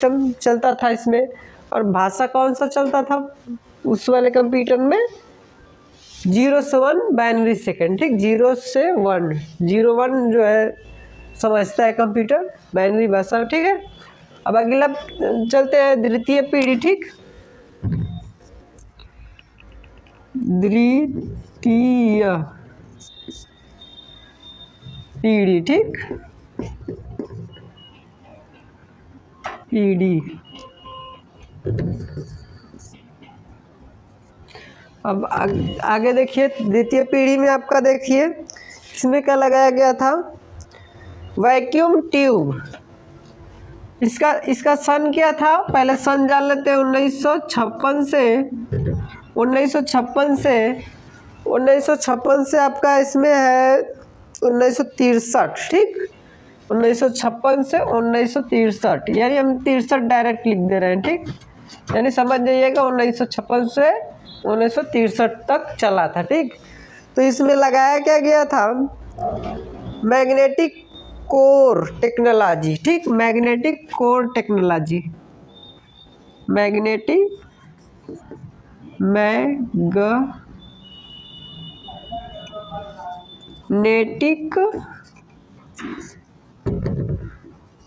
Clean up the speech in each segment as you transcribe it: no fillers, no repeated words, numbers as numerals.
System चलता था इसमें, और भाषा कौन सा चलता था उस वाले कंप्यूटर में, 0 से 1 बाइनरी सेकेंड, ठीक, 0 से 1, 0 1 जो है समझता है कंप्यूटर, बाइनरी भाषा, ठीक है। अब अगला चलते हैं द्वितीय पीढ़ी, ठीक, द्वितीय पीढ़ी, ठीक, पीढ़ी। अब आगे देखिए, द्वितीय पीढ़ी में आपका देखिए इसमें क्या लगाया गया था, वैक्यूम ट्यूब। इसका सन क्या था, पहले सन जान लेते हैं। 1956 से आपका इसमें है 1963, ठीक, 1956 से 1963, यानी हम 63 डायरेक्ट लिख दे रहे हैं, ठीक, यानी समझ जाइएगा 1956 से 1963 तक चला था, ठीक। तो इसमें लगाया क्या गया था, मैग्नेटिक कोर टेक्नोलॉजी, ठीक, magnetic core technology, magnetic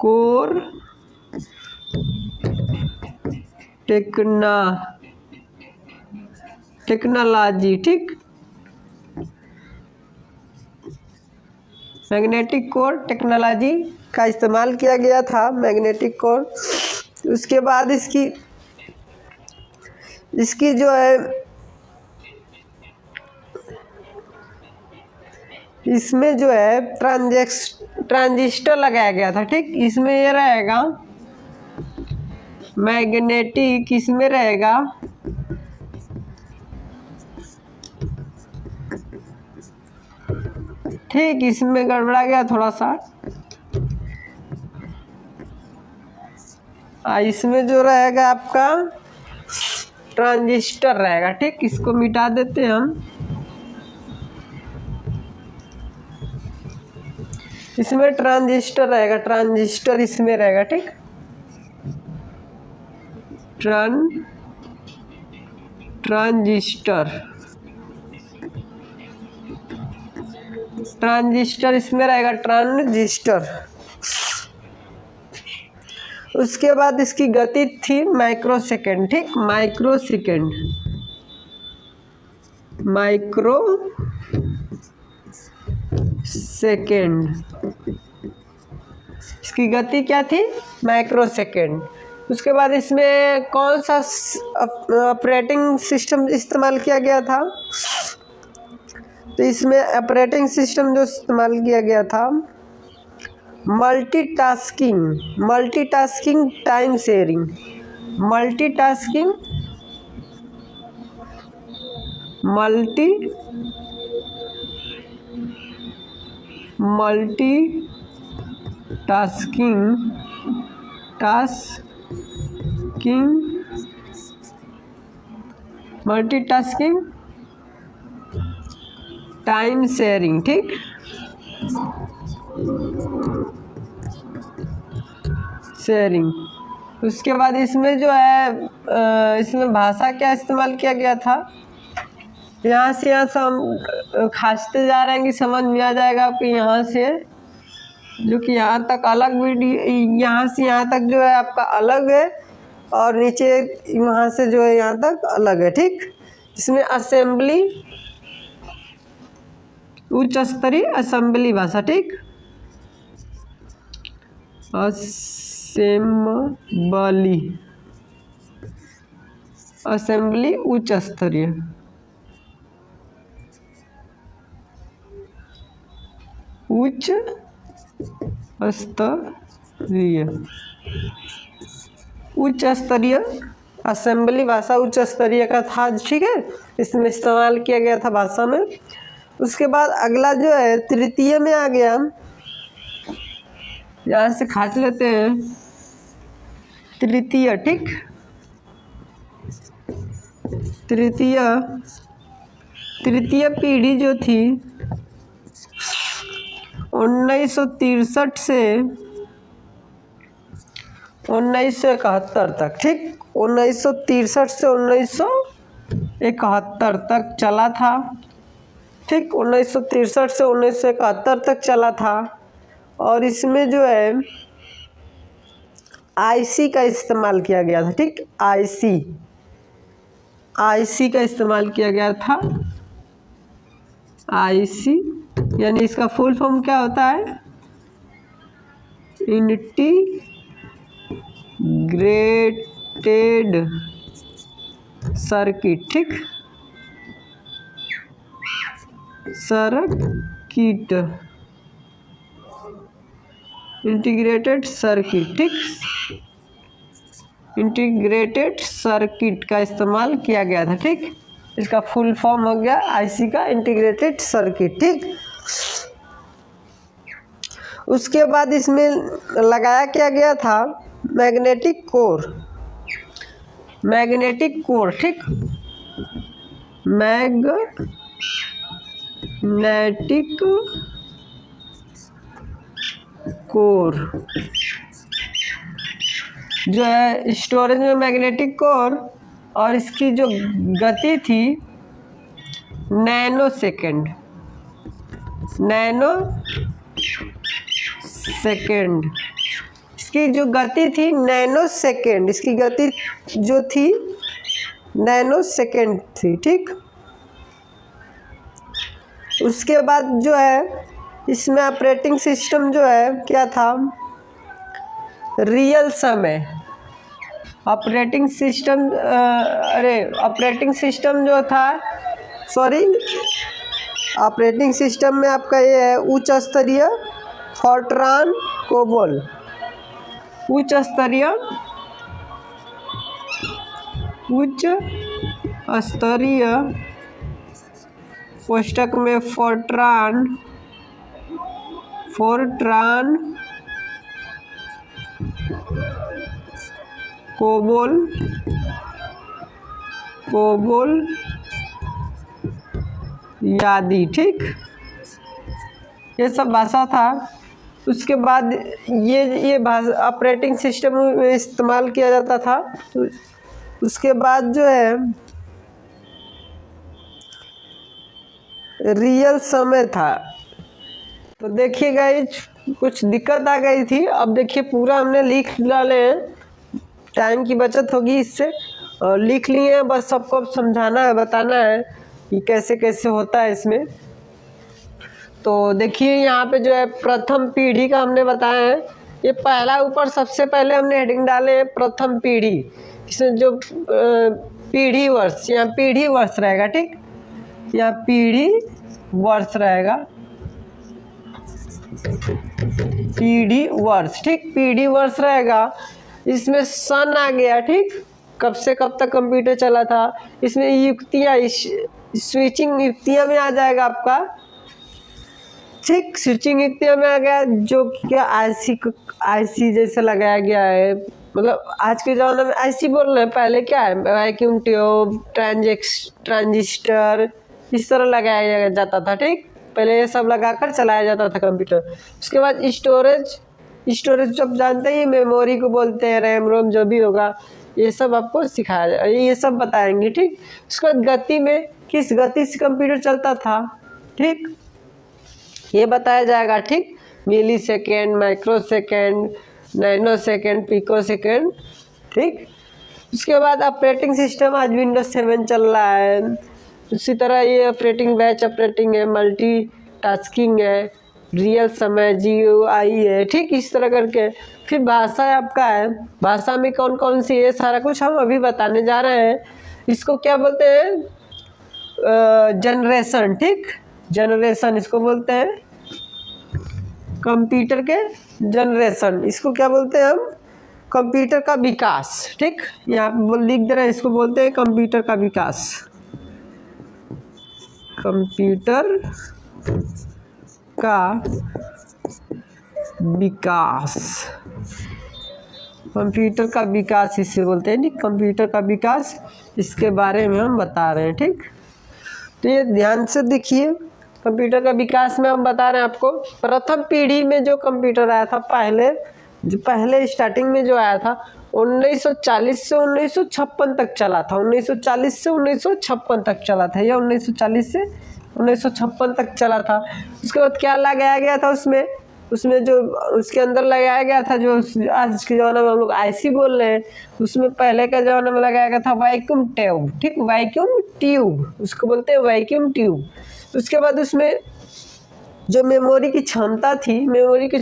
core technology, ठीक, मैग्नेटिक कोर टेक्नोलॉजी का इस्तेमाल किया गया था, मैग्नेटिक कोर। उसके बाद इसकी जो है इसमें जो है ट्रांजिस्टर लगाया गया था, ठीक, इसमें ये रहेगा मैग्नेटिक, इसमें रहेगा ठीक, इसमें गड़बड़ा गया थोड़ा सा, इसमें जो रहेगा आपका ट्रांजिस्टर रहेगा, ठीक, इसको मिटा देते हैं हम। इसमें ट्रांजिस्टर रहेगा, ट्रांजिस्टर इसमें रहेगा, ठीक, ट्रांजिस्टर इसमें रहेगा, ट्रांजिस्टर। उसके बाद इसकी गति थी माइक्रोसेकंड, ठीक, माइक्रोसेकंड, इसकी गति क्या थी, माइक्रोसेकंड। उसके बाद इसमें कौन सा ऑपरेटिंग सिस्टम इस्तेमाल किया गया था, तो इसमें ऑपरेटिंग सिस्टम जो इस्तेमाल किया गया था, multitasking time sharing, multitasking time sharing, ठीक, शेयरिंग। उसके बाद इसमें जो है इसमें भाषा क्या इस्तेमाल किया गया था, यहाँ से हम खांसते जा रहे हैं कि समझ में आ जाएगा आपको, यहाँ से जो कि यहाँ तक अलग वीडियो, यहाँ से यहाँ तक जो है आपका अलग है, और नीचे वहाँ से जो है यहाँ तक अलग है, ठीक। इसमें असेंबली, उच्च स्तरीय असेंबली भाषा, ठीक, असेंबली उच्च स्तरीय, उच्च स्तरीय असेंबली भाषा उच्च स्तरीय का था, ठीक है, इसमें इस्तेमाल किया गया था भाषा में। उसके बाद अगला जो है तृतीय में आ गया, यहाँ से खास लेते हैं तृतीय, ठीक, तृतीय पीढ़ी जो थी 1963 से 1971 तक, ठीक। 1963 से 1971 तक चला था, ठीक। 1963 से 1971 तक चला था। और इसमें जो है आईसी का इस्तेमाल किया गया था, ठीक। आईसी का इस्तेमाल किया गया था। आईसी यानी इसका फुल फॉर्म क्या होता है? इंटीग्रेटेड सर्किट, ठीक। सर्किट, इंटीग्रेटेड सर्किट, ठीक। इंटीग्रेटेड सर्किट का इस्तेमाल किया गया था, ठीक। इसका फुल फॉर्म हो गया आईसी का इंटीग्रेटेड सर्किट, ठीक। उसके बाद इसमें लगाया क्या गया था? मैग्नेटिक कोर, मैग्नेटिक कोर, ठीक। मैग्नेटिक कोर जो है स्टोरेज में मैग्नेटिक कोर, और इसकी जो गति थी नैनो सेकेंड, इसकी जो गति थी नैनो सेकेंड, इसकी गति जो थी नैनो सेकेंड थी, ठीक। उसके बाद जो है इसमें ऑपरेटिंग सिस्टम जो है क्या था? रियल समय ऑपरेटिंग सिस्टम, ऑपरेटिंग सिस्टम जो था, ऑपरेटिंग सिस्टम में आपका ये है उच्च स्तरीय फोर्ट्रान कोबोल, उच्च स्तरीय कोष्ठक में फोर्ट्रान कोबोल यादी, ठीक। ये सब भाषा था। उसके बाद ये भाषा ऑपरेटिंग सिस्टम में इस्तेमाल किया जाता था। उसके बाद जो है रियल समय था। तो देखिए गाइस, कुछ दिक्कत आ गई थी। अब देखिए पूरा हमने लिख डाले हैं, टाइम की बचत होगी इससे, और लिख लिए हैं। बस सबको समझाना है, बताना है कि कैसे कैसे होता है इसमें। तो देखिए यहाँ पे जो है प्रथम पीढ़ी का हमने बताया है। ये पहला ऊपर सबसे पहले हमने हेडिंग डाले हैं प्रथम पीढ़ी। इसमें जो पीढ़ी वर्ष, यहाँ पीढ़ी वर्ष रहेगा, ठीक। यहाँ पीढ़ी वर्ष रहेगा, पीढ़ी वर्ष, ठीक। पीढ़ी वर्ष रहेगा। इसमें सन आ गया, ठीक। कब से कब तक कंप्यूटर चला था। इसमें युक्तियाँ, स्विचिंग युक्तियाँ में आ जाएगा आपका, ठीक। स्विचिंग युक्तियाँ में आ गया, जो क्या आईसी जैसे लगाया गया है। मतलब आज के ज़माने में आईसी बोल रहे हैं, पहले क्या है वैक्यूम ट्यूब, ट्रांजिस्टर, इस तरह लगाया जाता था, ठीक। पहले ये सब लगाकर चलाया जाता था कंप्यूटर। उसके बाद स्टोरेज जब जानते ही मेमोरी को बोलते हैं, रैम रोम जो भी होगा, ये सब आपको सिखाया जाए, ये सब बताएंगे, ठीक। उसके बाद गति में किस गति से कंप्यूटर चलता था, ठीक, ये बताया जाएगा, ठीक। Millisecond, microsecond, nanosecond, picosecond, ठीक। उसके बाद ऑपरेटिंग सिस्टम आज विंडोज 7 चल रहा है। उसी तरह ये ऑपरेटिंग बैच ऑपरेटिंग है, मल्टी टास्किंग है, रियल समय GUI है, ठीक। इस तरह करके फिर भाषा आपका है, भाषा में कौन कौन सी है, सारा कुछ हम अभी बताने जा रहे हैं। इसको क्या बोलते हैं? जनरेशन, ठीक। जनरेशन इसको बोलते हैं, कंप्यूटर के जनरेशन। इसको क्या बोलते हैं हम? कंप्यूटर का विकास, ठीक। यहाँ पे लिख दे रहे हैं, इसको बोलते हैं कंप्यूटर का विकास। कंप्यूटर का विकास, कंप्यूटर का विकास इसे बोलते हैं, ठीक। कंप्यूटर का विकास, इसके बारे में हम बता रहे हैं, ठीक। तो ये ध्यान से देखिए, कंप्यूटर का विकास में हम बता रहे हैं आपको। प्रथम पीढ़ी में जो कंप्यूटर आया था, पहले जो पहले स्टार्टिंग में जो आया था 1940 से 1956 तक चला था। 1940 से 1956 तक चला था, या 1940 से 1956 तक चला था। उसके बाद क्या लगाया गया था उसमें जो उसके अंदर लगाया गया था, जो आज के ज़माने में हम लोग आईसी बोल रहे हैं, उसमें पहले के ज़माने में लगाया गया था वैक्यूम ट्यूब। ठीक, वैक्यूम ट्यूब उसको बोलते हैं, वैक्यूम ट्यूब। उसके बाद उसमें जो मेमोरी की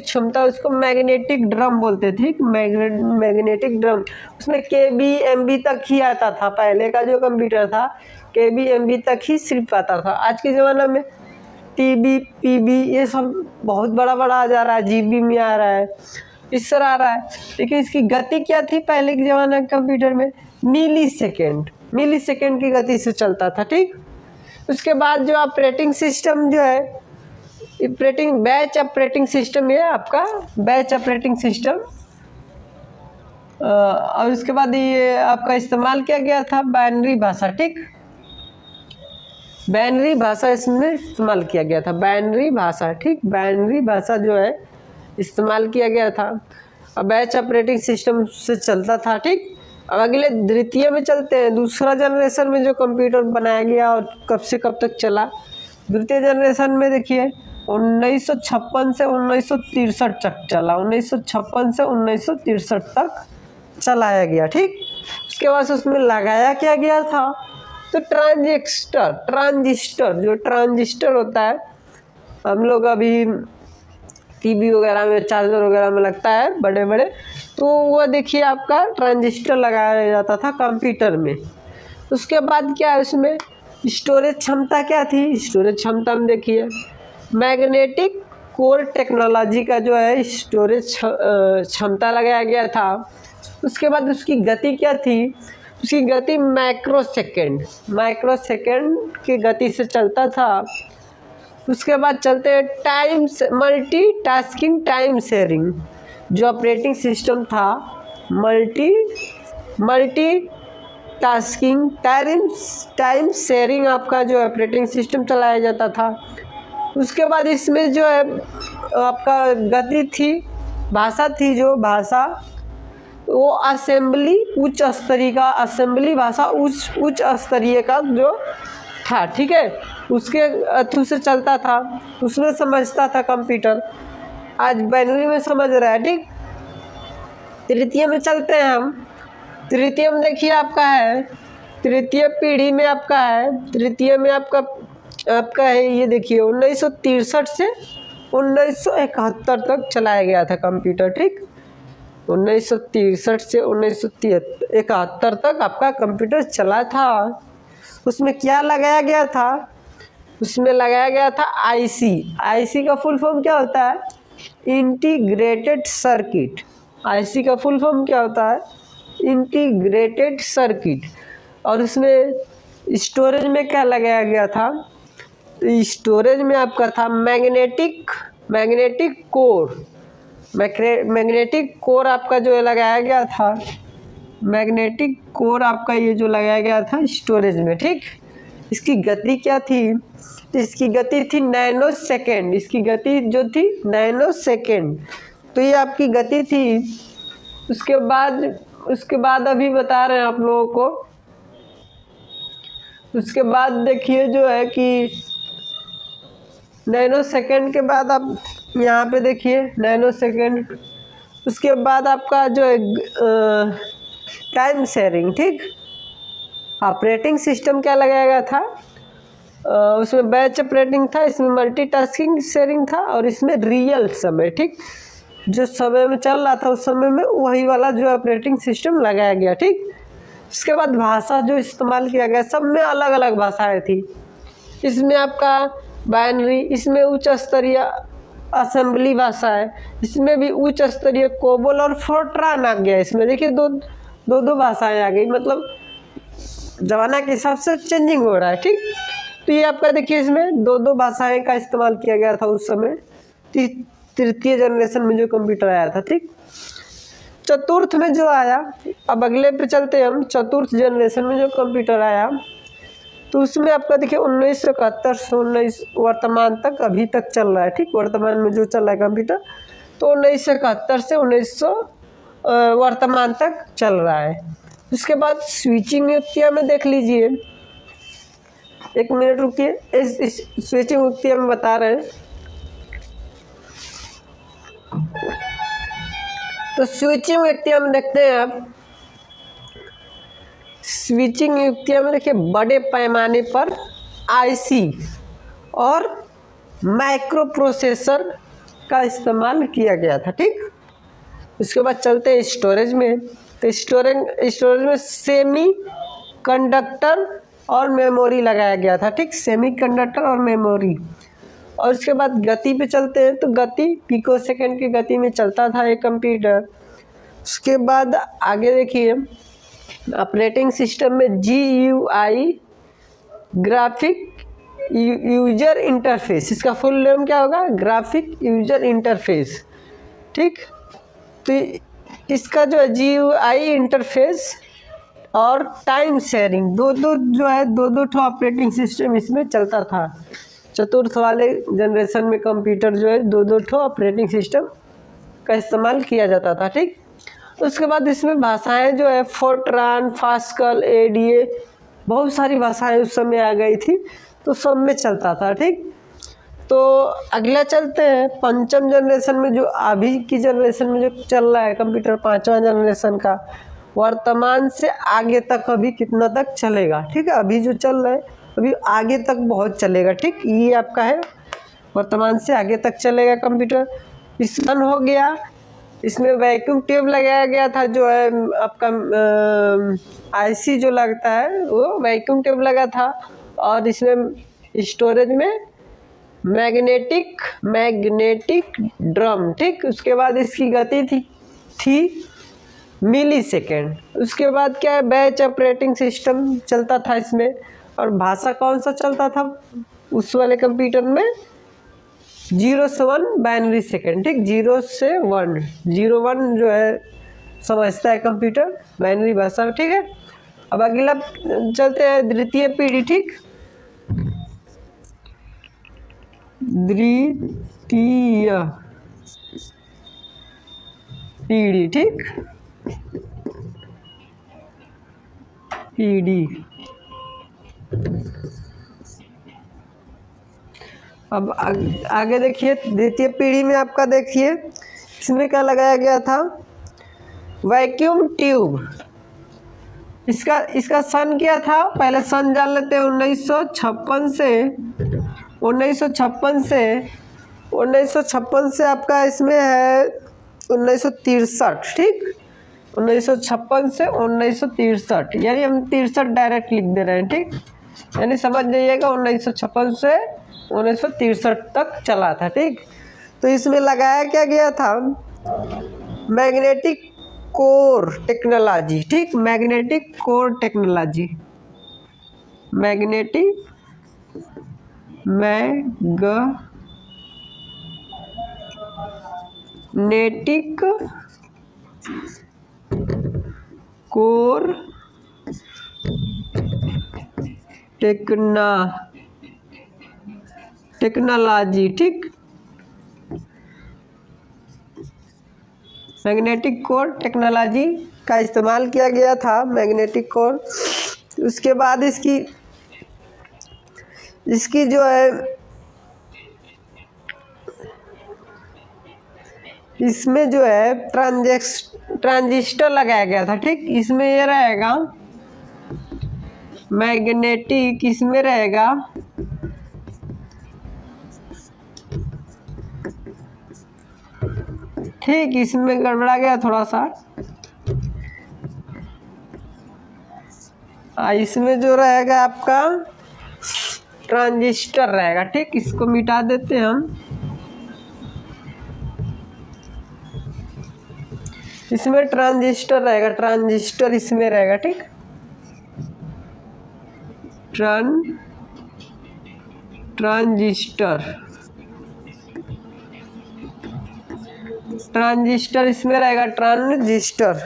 क्षमता उसको मैग्नेटिक ड्रम बोलते थे। मैग्नेटिक ड्रम, उसमें केबी एमबी तक ही आता था। पहले का जो कंप्यूटर था केबी एमबी तक ही सिर्फ आता था। आज के ज़माने में टीबी पीबी ये सब बहुत बड़ा बड़ा आ जा रहा है, जीबी में आ रहा है, इस तरह आ रहा है। लेकिन इसकी गति क्या थी पहले के ज़माने के कंप्यूटर में? मिली सेकेंड की गति से चलता था। ठीक, उसके बाद जो ऑपरेटिंग सिस्टम जो है बैच ऑपरेटिंग सिस्टम, ये आपका बैच ऑपरेटिंग सिस्टम। और उसके बाद ये आपका इस्तेमाल किया गया था बाइनरी भाषा। ठीक, बाइनरी भाषा इसमें इस्तेमाल किया गया था, बाइनरी भाषा। ठीक, बाइनरी भाषा जो है इस्तेमाल किया गया था और बैच ऑपरेटिंग सिस्टम से चलता था। ठीक, अब अगले द्वितीय में चलते हैं, दूसरा जनरेशन में जो कंप्यूटर बनाया गया और कब से कब तक चला। द्वितीय जनरेशन में देखिए 1956 से 1963 तक चला, 1956 से 1963 तक चलाया गया। ठीक, उसके बाद उसमें लगाया क्या गया था? तो ट्रांजिस्टर जो ट्रांजिस्टर होता है, हम लोग अभी टीवी वगैरह में, चार्जर वगैरह में लगता है बड़े बड़े, तो वो देखिए आपका ट्रांजिस्टर लगाया जाता था कंप्यूटर में। उसके बाद क्या है, उसमें स्टोरेज क्षमता क्या थी? स्टोरेज क्षमता में देखिए मैग्नेटिक कोर टेक्नोलॉजी का जो है स्टोरेज क्षमता लगाया गया था। उसके बाद उसकी गति क्या थी? उसकी गति माइक्रोसेकंड की गति से चलता था। उसके बाद चलते हैं मल्टीटास्किंग टाइम शेयरिंग। जो ऑपरेटिंग सिस्टम था मल्टीटास्किंग टाइम शेयरिंग आपका जो ऑपरेटिंग सिस्टम चलाया जाता था। उसके बाद इसमें जो है आपका गति थी, भाषा थी, जो भाषा वो असेंबली उच्च स्तरीय का जो था। ठीक है, उसके थ्रू से चलता था, उसमें समझता था कंप्यूटर। आज बाइनरी में समझ रहा है। ठीक, तृतीय में चलते हैं हम। तृतीय में देखिए आपका है, तृतीय पीढ़ी में आपका है, तृतीय में आपका है ये देखिए 1963 से 1971 तक चलाया गया था कंप्यूटर। ठीक, 1963 से 1971 तक आपका कंप्यूटर चला था। उसमें क्या लगाया गया था? उसमें लगाया गया था आईसी का फुल फॉर्म क्या होता है? Integrated circuit. आईसी का फुल फॉर्म क्या होता है? Integrated circuit. और उसमें स्टोरेज में क्या लगाया गया था? स्टोरेज में आपका था मैग्नेटिक कोर आपका जो लगाया गया था, मैग्नेटिक कोर आपका ये जो लगाया गया था स्टोरेज में। ठीक, इसकी गति क्या थी? इसकी गति थी नैनो सेकेंड। इसकी गति जो थी नैनो सेकेंड, तो ये आपकी गति थी। उसके बाद अभी बता रहे हैं आप लोगों को। उसके बाद देखिए जो है कि नैनो सेकेंड के बाद आप यहाँ पे देखिए नैनो सेकेंड। उसके बाद आपका जो है टाइम शेयरिंग। ठीक, ऑपरेटिंग सिस्टम क्या लगाया गया था? उसमें बैच ऑपरेटिंग था, इसमें मल्टीटास्किंग शेयरिंग था, और इसमें रियल समय। ठीक, जो समय में चल रहा था उस समय में वही वाला जो ऑपरेटिंग सिस्टम लगाया गया। ठीक, इसके बाद भाषा जो इस्तेमाल किया गया, सब में अलग अलग भाषाएं थी। इसमें आपका बाइनरी, इसमें उच्च स्तरीय असेंबली भाषा है, इसमें भी उच्च स्तरीय कोबोल और फोर्ट्रान आ गया। इसमें देखिए दो भाषाएं आ गई, मतलब ज़माना के हिसाब से चेंजिंग हो रहा है। ठीक, तो ये आपका देखिए इसमें दो भाषाएं का इस्तेमाल किया गया था उस समय, तृतीय जनरेशन में जो कंप्यूटर आया था। ठीक, चतुर्थ में जो आया, अब अगले पे चलते हैं हम। चतुर्थ जनरेशन में जो कंप्यूटर आया, तो उसमें आपका देखिए 1971 से 19 वर्तमान तक अभी तक चल रहा है। ठीक, वर्तमान में जो चल रहा है कंप्यूटर, तो तो 1971 से 1900 वर्तमान तक चल रहा है। उसके बाद स्विचिंग युक्तियाँ में देख लीजिए, एक मिनट रुकिए, इस स्विचिंग युक्तियाँ में बता रहे हैं। तो स्विचिंग युक्तियाँ में देखते हैं आप, स्विचिंग युक्तियाँ में देखिए बड़े पैमाने पर आईसी और माइक्रो प्रोसेसर का इस्तेमाल किया गया था, ठीक। उसके बाद चलते हैं स्टोरेज में। तो स्टोरेज में सेमी कंडक्टर और मेमोरी लगाया गया था, ठीक, सेमी कंडक्टर और मेमोरी। और उसके बाद गति पे चलते हैं, तो गति पिको सेकंड की गति में चलता था ये कंप्यूटर। उसके बाद आगे देखिए, ऑपरेटिंग सिस्टम में GUI, ग्राफिक यूजर इंटरफेस, इसका फुल नेम क्या होगा, ग्राफिक यूजर इंटरफेस, ठीक। तो इसका जो है GUI इंटरफेस और टाइम शेयरिंग, दो ठो ऑपरेटिंग सिस्टम इसमें चलता था। चतुर्थ वाले जनरेशन में कंप्यूटर जो है दो ठो ऑपरेटिंग सिस्टम का इस्तेमाल किया जाता था, ठीक। उसके बाद इसमें भाषाएं जो है फोर्ट्रान, पास्कल, ADA, बहुत सारी भाषाएं उस समय आ गई थी, तो सब में चलता था, ठीक। तो अगला चलते हैं पंचम जनरेशन में, जो अभी की जनरेशन में जो चल रहा है कंप्यूटर, 5वां जनरेशन का, वर्तमान से आगे तक अभी कितना तक चलेगा, ठीक है। अभी जो चल रहा है अभी आगे तक बहुत चलेगा, ठीक। ये आपका है वर्तमान से आगे तक चलेगा कंप्यूटर। स्पन हो गया, इसमें वैक्यूम ट्यूब लगाया गया था, जो है आपका आईसी जो लगता है वो वैक्यूम ट्यूब लगा था। और इसमें स्टोरेज में मैग्नेटिक ड्रम, ठीक। उसके बाद इसकी गति थी मिली सेकेंड। उसके बाद क्या है, बैच ऑपरेटिंग सिस्टम चलता था इसमें। और भाषा कौन सा चलता था उस वाले कंप्यूटर में, 0 से 1 बाइनरी सेकेंड, ठीक। 0 से 1, 0 1 जो है समझता है कंप्यूटर, बाइनरी भाषा, ठीक है। अब अगला चलते हैं द्वितीय पीढ़ी, ठीक, द्वितीय पीढ़ी, ठीक, पीढ़ी। अब आगे देखिए, द्वितीय पीढ़ी में आपका देखिए इसमें क्या लगाया गया था, वैक्यूम ट्यूब। इसका सन क्या था, पहले सन जान लेते हैं। 1956 से आपका इसमें है 1963, ठीक। 1956 से 1963, यानी हम 63 डायरेक्ट लिख दे रहे हैं, ठीक। यानी समझ जाइएगा 1956 से 1963 तक चला था, ठीक। तो इसमें लगाया क्या गया था, मैग्नेटिक कोर टेक्नोलॉजी, ठीक, magnetic core technology, magnetic core technology, ठीक, मैग्नेटिक कोर टेक्नोलॉजी का इस्तेमाल किया गया था, मैग्नेटिक कोर। उसके बाद इसकी जो है इसमें जो है ट्रांजिस्टर लगाया गया था, ठीक। इसमें ये रहेगा मैग्नेटिक, इसमें रहेगा ठीक, इसमें गड़बड़ा गया थोड़ा सा। इसमें जो रहेगा आपका ट्रांजिस्टर रहेगा, ठीक। इसको मिटा देते हैं हम। इसमें ट्रांजिस्टर रहेगा, ट्रांजिस्टर इसमें रहेगा, ठीक। ट्रांजिस्टर इसमें रहेगा, ट्रांजिस्टर।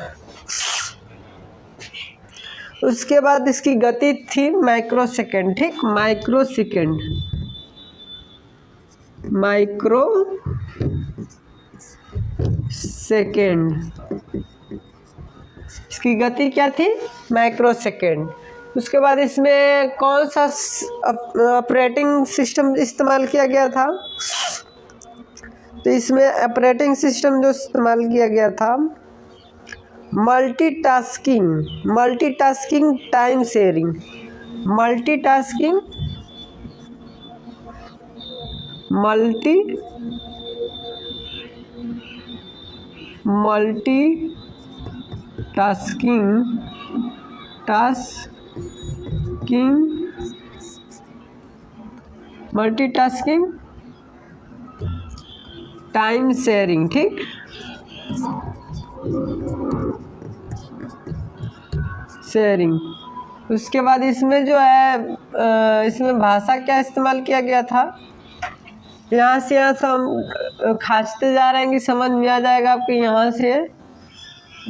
उसके बाद इसकी गति थी माइक्रो सेकेंड, ठीक, माइक्रो सेकेंड। इसकी गति क्या थी? Micro second. उसके बाद इसमें कौन सा ऑपरेटिंग सिस्टम इस्तेमाल किया गया था? तो इसमें ऑपरेटिंग सिस्टम जो इस्तेमाल किया गया था multitasking time sharing. Multitasking multitasking time sharing, ठीक। शेयरिंग। उसके बाद इसमें जो है इसमें भाषा क्या इस्तेमाल किया गया था? यहाँ से हम खींचते जा रहे हैं कि समझ में आ जाएगा आपके, यहाँ से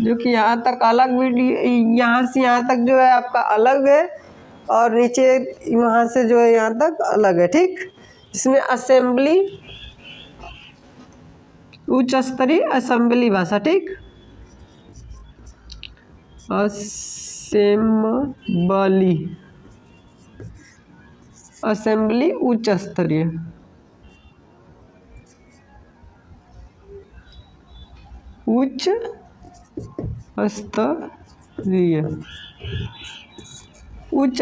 जो कि यहाँ तक अलग वीडियो, यहाँ से यहाँ तक जो है आपका अलग है, और नीचे वहाँ से जो है यहाँ तक अलग है, ठीक। इसमें असेंबली उच्च स्तरीय असेंबली भाषा, ठीक। असेंबली उच्च स्तरीय। उच्च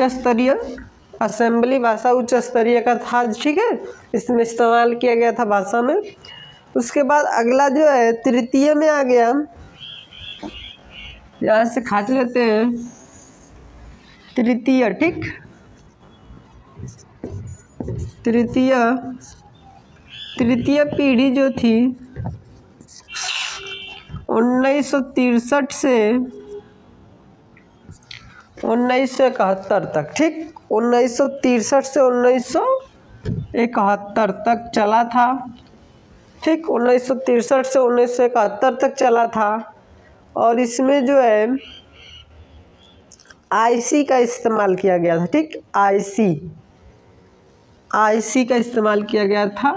स्तरीय असेंबली भाषा उच्च स्तरीय का था, ठीक है। इसमें इस्तेमाल किया गया था भाषा में। उसके बाद अगला जो है तृतीय में आ गया, यहाँ से खाच लेते हैं तृतीय, ठीक। तृतीय पीढ़ी जो थी 1963 से 1971 तक, ठीक। 1963 से 1971 तक चला था, ठीक। 1963 से 1971 तक चला था। और इसमें जो है आईसी का इस्तेमाल किया गया था, ठीक। आईसी का इस्तेमाल किया गया था।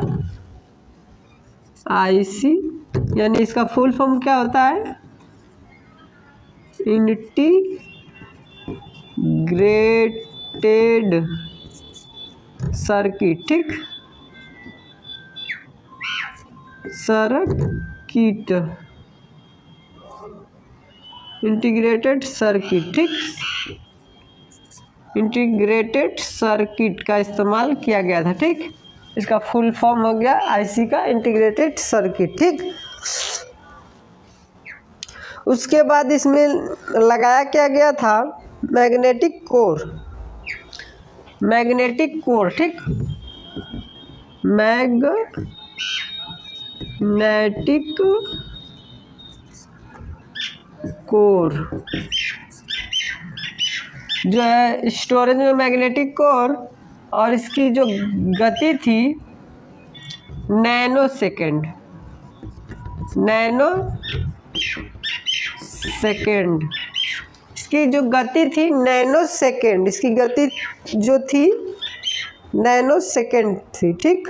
आईसी यानी इसका फुल फॉर्म क्या होता है? इंटीग्रेटेड सर्किट, ठीक। इंटीग्रेटेड सर्किट, ठीक। इंटीग्रेटेड सर्किट का इस्तेमाल किया गया था, ठीक। इसका फुल फॉर्म हो गया आईसी का इंटीग्रेटेड सर्किट, ठीक। उसके बाद इसमें लगाया क्या गया था? मैग्नेटिक कोर, ठीक। मैग्नेटिक कोर जो है स्टोरेज में मैग्नेटिक कोर, और इसकी जो गति थी नैनो सेकेंड। इसकी जो गति थी नैनो सेकेंड, इसकी गति जो थी नैनो सेकेंड थी, ठीक।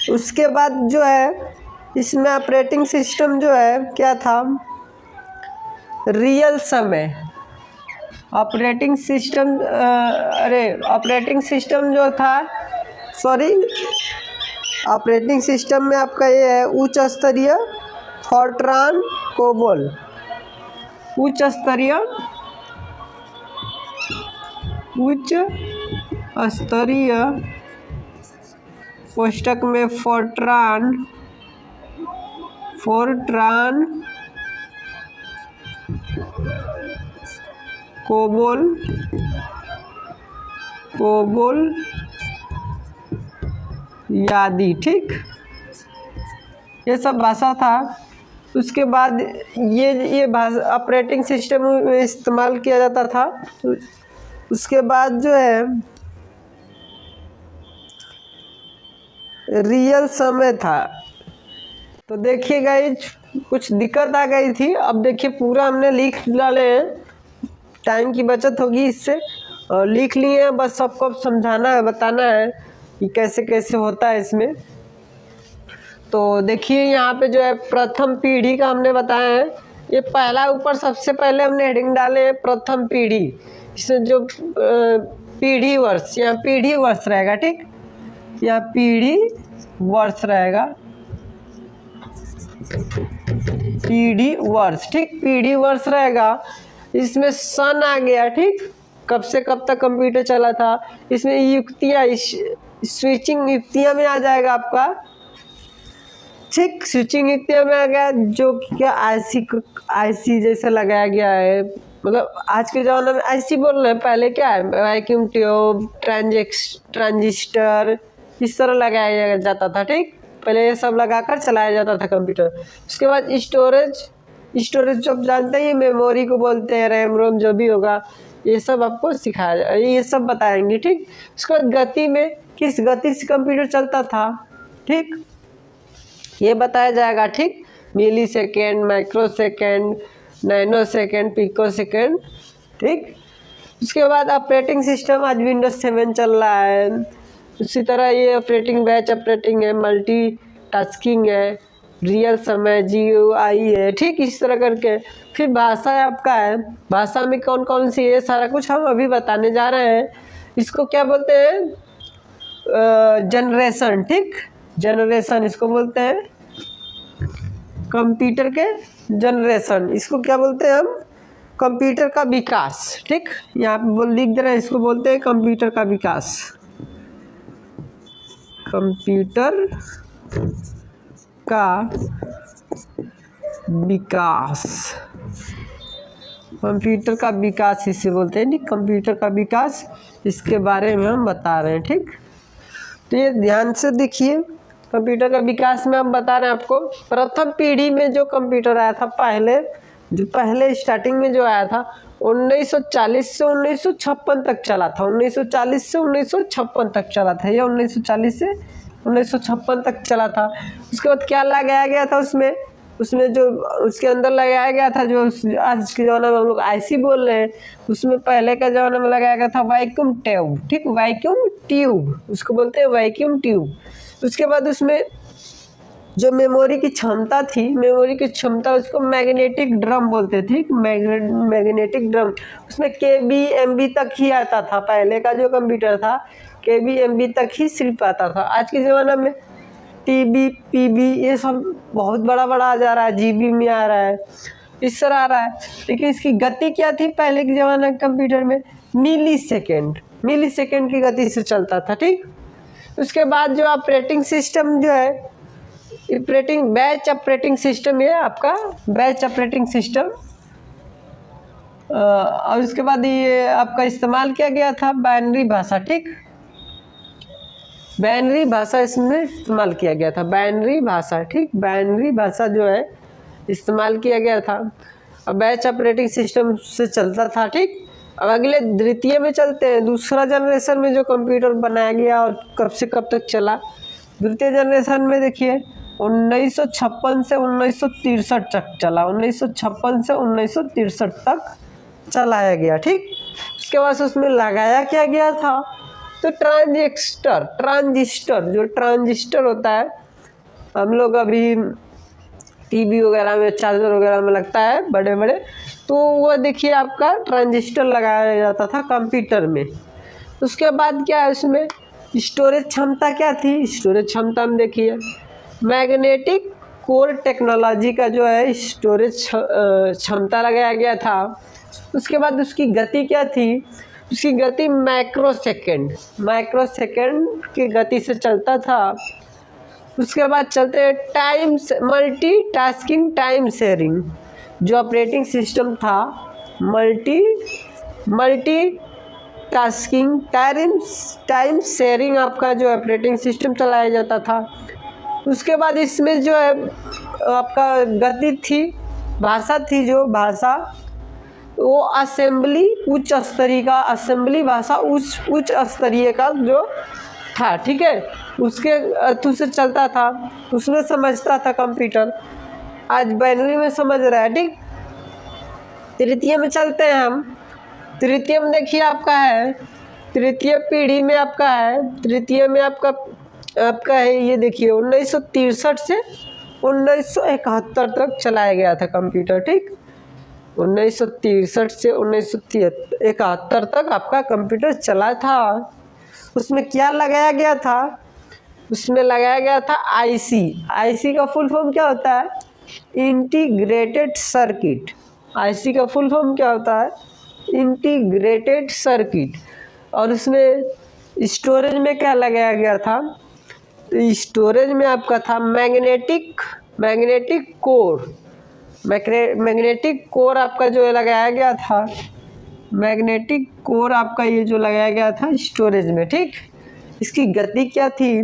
उसके बाद जो है इसमें ऑपरेटिंग सिस्टम जो है क्या था? रियल समय ऑपरेटिंग सिस्टम जो था, ऑपरेटिंग सिस्टम में आपका ये है उच्च स्तरीय फोर्ट्रान कोबोल। उच्च स्तरीय कोष्टक में फोर्ट्रान कोबोल यादी, ठीक। ये सब भाषा था। उसके बाद ये भाषा ऑपरेटिंग सिस्टम में इस्तेमाल किया जाता था। उसके बाद जो है रियल समय था। तो देखिए गाइज कुछ दिक्कत आ गई थी, अब देखिए पूरा हमने लिख डाले हैं, टाइम की बचत होगी इससे, और लिख लिए हैं, बस सबको समझाना है, बताना है कि कैसे कैसे होता है इसमें। तो देखिए यहाँ पे जो है प्रथम पीढ़ी का हमने बताया है, ये पहला ऊपर सबसे पहले हमने हेडिंग डाले हैं प्रथम पीढ़ी। इसमें जो पीढ़ी वर्ष, यहाँ पीढ़ी वर्ष रहेगा, ठीक, यहाँ पीढ़ी वर्ष रहेगा, पीढ़ी वर्ष, ठीक, पीढ़ी वर्ष रहेगा। इसमें सन आ गया, ठीक, कब से कब तक कंप्यूटर चला था। इसमें युक्तियाँ, स्विचिंग युक्तियाँ में आ जाएगा आपका, ठीक, स्विचिंग युक्तियाँ में आ गया, जो क्या आईसी जैसे लगाया गया है, मतलब आज के ज़माने में आईसी बोल रहे हैं, पहले क्या है वैक्यूम ट्यूब, ट्रांजिस्टर, इस तरह लगाया जाता था, ठीक, पहले ये सब लगाकर चलाया जाता था कंप्यूटर। उसके बाद स्टोरेज जो आप जानते हैं मेमोरी को बोलते हैं, रैम रोम जो भी होगा, ये सब आपको सिखाया, ये सब बताएंगे, ठीक। उसके बाद गति में किस गति से कंप्यूटर चलता था, ठीक, ये बताया जाएगा, ठीक, millisecond, microsecond, nanosecond, picosecond, ठीक। उसके बाद ऑपरेटिंग सिस्टम आज विंडोज 7 चल रहा है। उसी तरह ये ऑपरेटिंग बैच ऑपरेटिंग है, मल्टी टास्किंग है, रियल समय GUI है, ठीक, इस तरह करके। फिर भाषा आपका है, भाषा में कौन कौन सी है, सारा कुछ हम अभी बताने जा रहे हैं। इसको क्या बोलते हैं, जनरेशन, ठीक, जनरेशन इसको बोलते हैं, कंप्यूटर के जनरेशन, इसको क्या बोलते हैं हम, कंप्यूटर का विकास, ठीक, यहाँ पे लिख दे रहे हैं, इसको बोलते हैं कंप्यूटर का विकास, कंप्यूटर का विकास, कंप्यूटर का विकास इसे बोलते हैं, नहीं, कंप्यूटर का विकास, इसके बारे में हम बता रहे हैं, ठीक। तो ये ध्यान से देखिए, कंप्यूटर का विकास में हम बता रहे हैं आपको। प्रथम पीढ़ी में जो कंप्यूटर आया था, पहले स्टार्टिंग में जो आया था 1940 से 1956 तक चला था, 1940 से 1956 तक चला था, ये 1940 से 1956 तक चला था। उसके बाद क्या लगाया गया था उसमें जो उसके अंदर लगाया गया था, जो आज के ज़माने में हम लोग आईसी बोल रहे हैं, उसमें पहले का ज़माने में लगाया गया था वैक्यूम ट्यूब, ठीक, वैक्यूम ट्यूब, उसको बोलते हैं वैक्यूम ट्यूब। उसके बाद उसमें जो मेमोरी की क्षमता थी, मेमोरी की क्षमता उसको मैग्नेटिक ड्रम बोलते थे, मैग्नेटिक ड्रम, उसमें KB MB तक ही आता था। पहले का जो कंप्यूटर था KB MB तक ही सिर्फ आता था। आज के ज़माने में TB PB ये सब बहुत बड़ा आ जा रहा है, GB में आ रहा है, इस तरह आ रहा है। लेकिन इसकी गति क्या थी पहले के ज़माने के कंप्यूटर में, मिली सेकेंड की गति से चलता था, ठीक। उसके बाद जो ऑपरेटिंग सिस्टम जो है, बैच ऑपरेटिंग सिस्टम, ये आपका बैच ऑपरेटिंग सिस्टम, और उसके बाद ये आपका इस्तेमाल किया गया था बाइनरी भाषा, ठीक, बाइनरी भाषा इसमें इस्तेमाल किया गया था, बाइनरी भाषा, ठीक, बाइनरी भाषा जो है इस्तेमाल किया गया था। अब बैच ऑपरेटिंग सिस्टम से चलता था, ठीक। अब अगले द्वितीय में चलते हैं, दूसरा जनरेशन में जो कंप्यूटर बनाया गया और कब से कब तक चला। द्वितीय जनरेशन में देखिए 1956 से 1963 तक चला, 1956 से 1963 तक चलाया गया, ठीक। उसके बाद उसमें लगाया क्या गया था, तो ट्रांजिस्टर जो ट्रांजिस्टर होता है, हम लोग अभी टीवी वगैरह में, चार्जर वगैरह में लगता है बड़े बड़े, तो वो देखिए आपका ट्रांजिस्टर लगाया जाता था कंप्यूटर में। उसके बाद क्या है, उसमें स्टोरेज क्षमता क्या थी, स्टोरेज क्षमता में देखिए मैग्नेटिक कोर टेक्नोलॉजी का जो है स्टोरेज क्षमता लगाया गया था। उसके बाद उसकी गति क्या थी, उसकी गति माइक्रो सेकेंड की गति से चलता था। उसके बाद चलते हैं मल्टीटास्किंग टाइम शेयरिंग, जो ऑपरेटिंग सिस्टम था मल्टीटास्किंग टाइम शेयरिंग आपका जो ऑपरेटिंग सिस्टम चलाया जाता था। उसके बाद इसमें जो है आपका गति थी, भाषा थी, जो भाषा वो असेंबली उच्च स्तरीय का, असेंबली भाषा उच्च स्तरीय का जो था, ठीक है, उसके थ्रू से चलता था, उसमें समझता था कंप्यूटर। आज बाइनरी में समझ रहा है, ठीक। तृतीय में चलते हैं हम। तृतीय में देखिए आपका है, तृतीय पीढ़ी में आपका है, तृतीय में आपका आपका है, ये देखिए 1963 से 1971 तक चलाया गया था कंप्यूटर, ठीक। 1963 से 1971 तक आपका कंप्यूटर चला था। उसमें क्या लगाया गया था? उसमें लगाया गया था आईसी। आईसी का फुल फॉर्म क्या होता है? Integrated circuit. आईसी का फुल फॉर्म क्या होता है? Integrated circuit. और उसमें स्टोरेज में क्या लगाया गया था? तो स्टोरेज में आपका था मैग्नेटिक कोर। मैग्नेटिक कोर आपका जो लगाया गया था, मैग्नेटिक कोर आपका ये जो लगाया गया था स्टोरेज में, ठीक। इसकी गति क्या थी?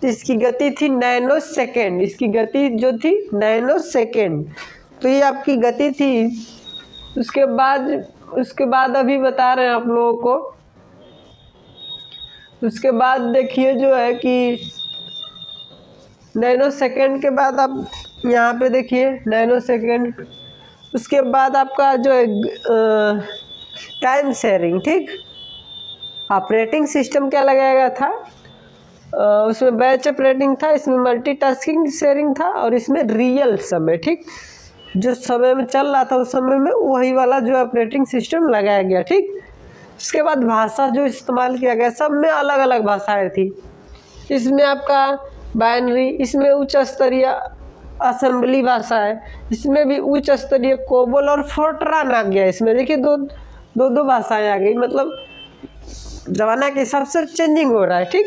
तो इसकी गति थी नैनो सेकेंड। इसकी गति जो थी नैनो सेकेंड, तो ये आपकी गति थी। उसके बाद अभी बता रहे हैं आप लोगों को। उसके बाद देखिए जो है कि नैनो सेकेंड के बाद आप यहाँ पे देखिए नैनो सेकेंड। उसके बाद आपका जो है टाइम शेयरिंग, ठीक। ऑपरेटिंग सिस्टम क्या लगाया गया था? उसमें बैच ऑपरेटिंग था, इसमें मल्टीटास्किंग शेयरिंग था, और इसमें रियल समय, ठीक। जो समय में चल रहा था उस समय में वही वाला जो ऑपरेटिंग सिस्टम लगाया गया, ठीक। उसके बाद भाषा जो इस्तेमाल किया गया, सब में अलग अलग भाषाएं थी। इसमें आपका बाइनरी, इसमें उच्च स्तरीय असेंबली भाषा है, इसमें भी उच्च स्तरीय कोबोल और फोर्ट्रान आ गया। इसमें देखिए दो भाषाएं आ गई, मतलब ज़माना के हिसाब से चेंजिंग हो रहा है, ठीक।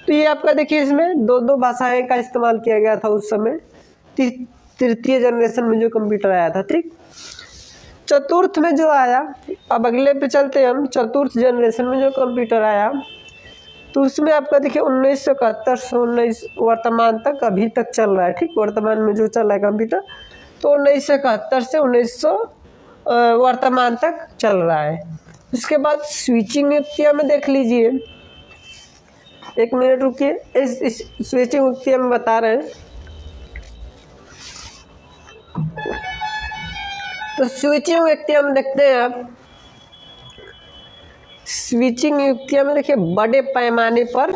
तो ये आपका देखिए इसमें दो भाषाएं का इस्तेमाल किया गया था उस समय, तृतीय जनरेशन में जो कंप्यूटर आया था, ठीक। चतुर्थ में जो आया, अब अगले पे चलते हैं हम। चतुर्थ जनरेशन में जो कंप्यूटर आया, तो उसमें आपका देखिए 1971 से 19 वर्तमान तक अभी तक चल रहा है, ठीक। वर्तमान में जो चल रहा है कंप्यूटर, तो 1971 से 1900 वर्तमान तक चल रहा है। उसके बाद स्विचिंग युक्तियाँ में देख लीजिए, एक मिनट रुकिए, इस स्विचिंग युक्तियाँ में बता रहे हैं। तो स्विचिंग युक्तियाँ में देखते हैं आप। स्विचिंग युक्तियाँ में देखिए बड़े पैमाने पर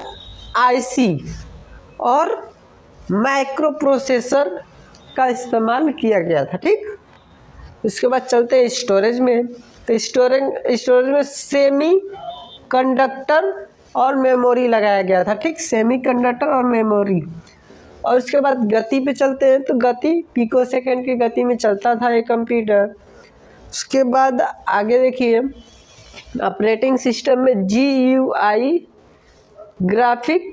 आईसी और माइक्रो प्रोसेसर का इस्तेमाल किया गया था, ठीक। उसके बाद चलते हैं स्टोरेज में। तो स्टोरेज में सेमी कंडक्टर और मेमोरी लगाया गया था, ठीक। सेमी कंडक्टर और मेमोरी। और उसके बाद गति पे चलते हैं। तो गति पिकोसेकंड की गति में चलता था ये कंप्यूटर। उसके बाद आगे देखिए ऑपरेटिंग सिस्टम में GUI, ग्राफिक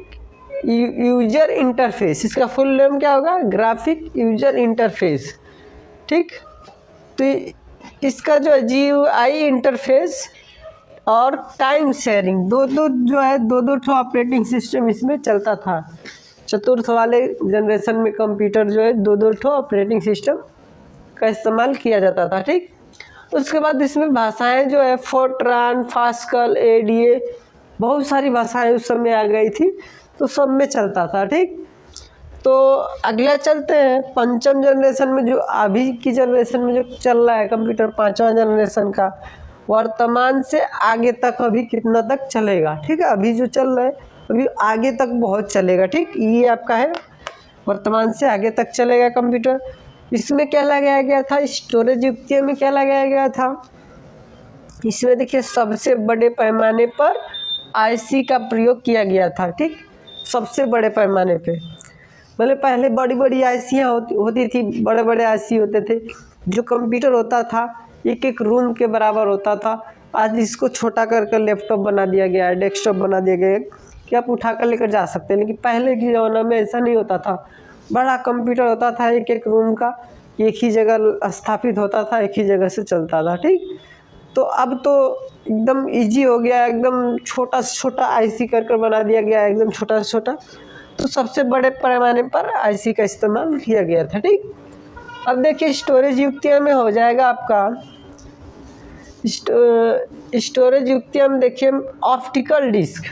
यूजर इंटरफेस, इसका फुल नेम क्या होगा? ग्राफिक यूजर इंटरफेस, ठीक। तो इसका जो है GUI इंटरफेस और टाइम शेयरिंग, दो ठो ऑपरेटिंग सिस्टम इसमें चलता था। चतुर्थ वाले जनरेशन में कंप्यूटर जो है दो ठो ऑपरेटिंग सिस्टम का इस्तेमाल किया जाता था, ठीक। उसके बाद इसमें भाषाएं जो है फोर्ट्रान, पास्कल, ADA, बहुत सारी भाषाएं उस समय आ गई थी, तो सब में चलता था, ठीक। तो अगला चलते हैं पंचम जनरेशन में, जो अभी की जनरेशन में जो चल रहा है कंप्यूटर, पाँचवा जनरेशन का। वर्तमान से आगे तक अभी कितना तक चलेगा, ठीक है। अभी जो चल रहा है अभी आगे तक बहुत चलेगा, ठीक। ये आपका है वर्तमान से आगे तक चलेगा कंप्यूटर। इसमें क्या लगाया गया था? स्टोरेज युक्तियों में क्या लगाया गया था? इसमें देखिए सबसे बड़े पैमाने पर आईसी का प्रयोग किया गया था, ठीक। सबसे बड़े पैमाने पे, मतलब पहले बड़ी बड़ी आईसियाँ होती थी, बड़े बड़े आईसी होते थे। जो कंप्यूटर होता था एक एक रूम के बराबर होता था। आज इसको छोटा करके लैपटॉप बना दिया गया है, डेस्कटॉप बना दिया गया है कि आप उठा कर लेकर जा सकते हैं। लेकिन पहले के ज़माना में ऐसा नहीं होता था। बड़ा कंप्यूटर होता था, एक एक रूम का एक ही जगह स्थापित होता था, एक ही जगह से चलता था, ठीक। तो अब तो एकदम इजी हो गया, एकदम छोटा से छोटा आईसी कर बना दिया गया है, एकदम छोटा से छोटा। तो सबसे बड़े पैमाने पर आईसी का इस्तेमाल किया गया था, ठीक। अब देखिए स्टोरेज युक्तियाँ में हो जाएगा आपका स्टोरेज युक्तियाँ में देखिए ऑप्टिकल डिस्क।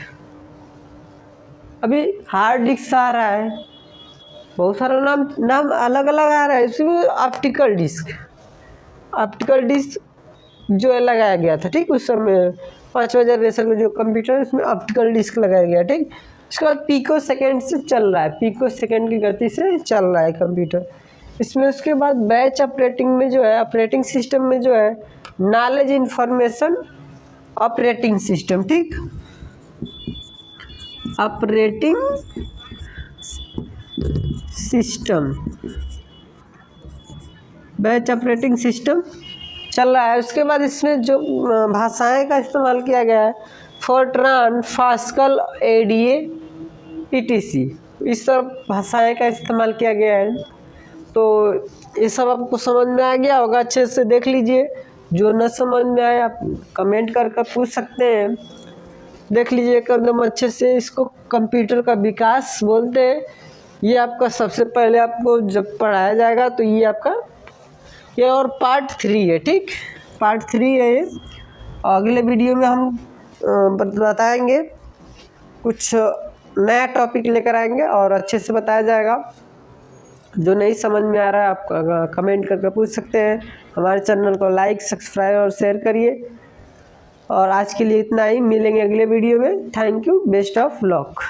अभी हार्ड डिस्क आ रहा है, बहुत सारा नाम अलग अलग आ रहा है, इसमें ऑप्टिकल डिस्क जो है लगाया गया था, ठीक। उस समय पाँचवा जनरेशन में जो कंप्यूटर है उसमें ऑप्टिकल डिस्क लगाया गया, ठीक। उसके बाद पिको सेकेंड से चल रहा है, पिको सेकेंड की गति से चल रहा है कंप्यूटर इसमें। उसके बाद बैच ऑपरेटिंग में जो है, ऑपरेटिंग सिस्टम में जो है नॉलेज इंफॉर्मेशन ऑपरेटिंग सिस्टम, ठीक, operating system, batch operating system चल रहा है। उसके बाद इसमें जो भाषाएं का इस्तेमाल किया गया है, फोर्ट्रान, पास्कल, एडीए, ईटीसी, इस सब भाषाएं का इस्तेमाल किया गया है। तो ये सब आपको समझ में आ गया होगा, अच्छे से देख लीजिए। जो न समझ में आए आप कमेंट कर पूछ सकते हैं। देख लीजिए एकदम अच्छे से। इसको कंप्यूटर का विकास बोलते हैं। ये आपका सबसे पहले आपको जब पढ़ाया जाएगा तो ये आपका ये और पार्ट 3 है, ठीक, पार्ट 3 है ये। अगले वीडियो में हम बताएंगे, कुछ नया टॉपिक लेकर आएंगे और अच्छे से बताया जाएगा। जो नहीं समझ में आ रहा है आप कमेंट करके पूछ सकते हैं। हमारे चैनल को लाइक, सब्सक्राइब और शेयर करिए। और आज के लिए इतना ही, मिलेंगे अगले वीडियो में। Thank you, best of luck.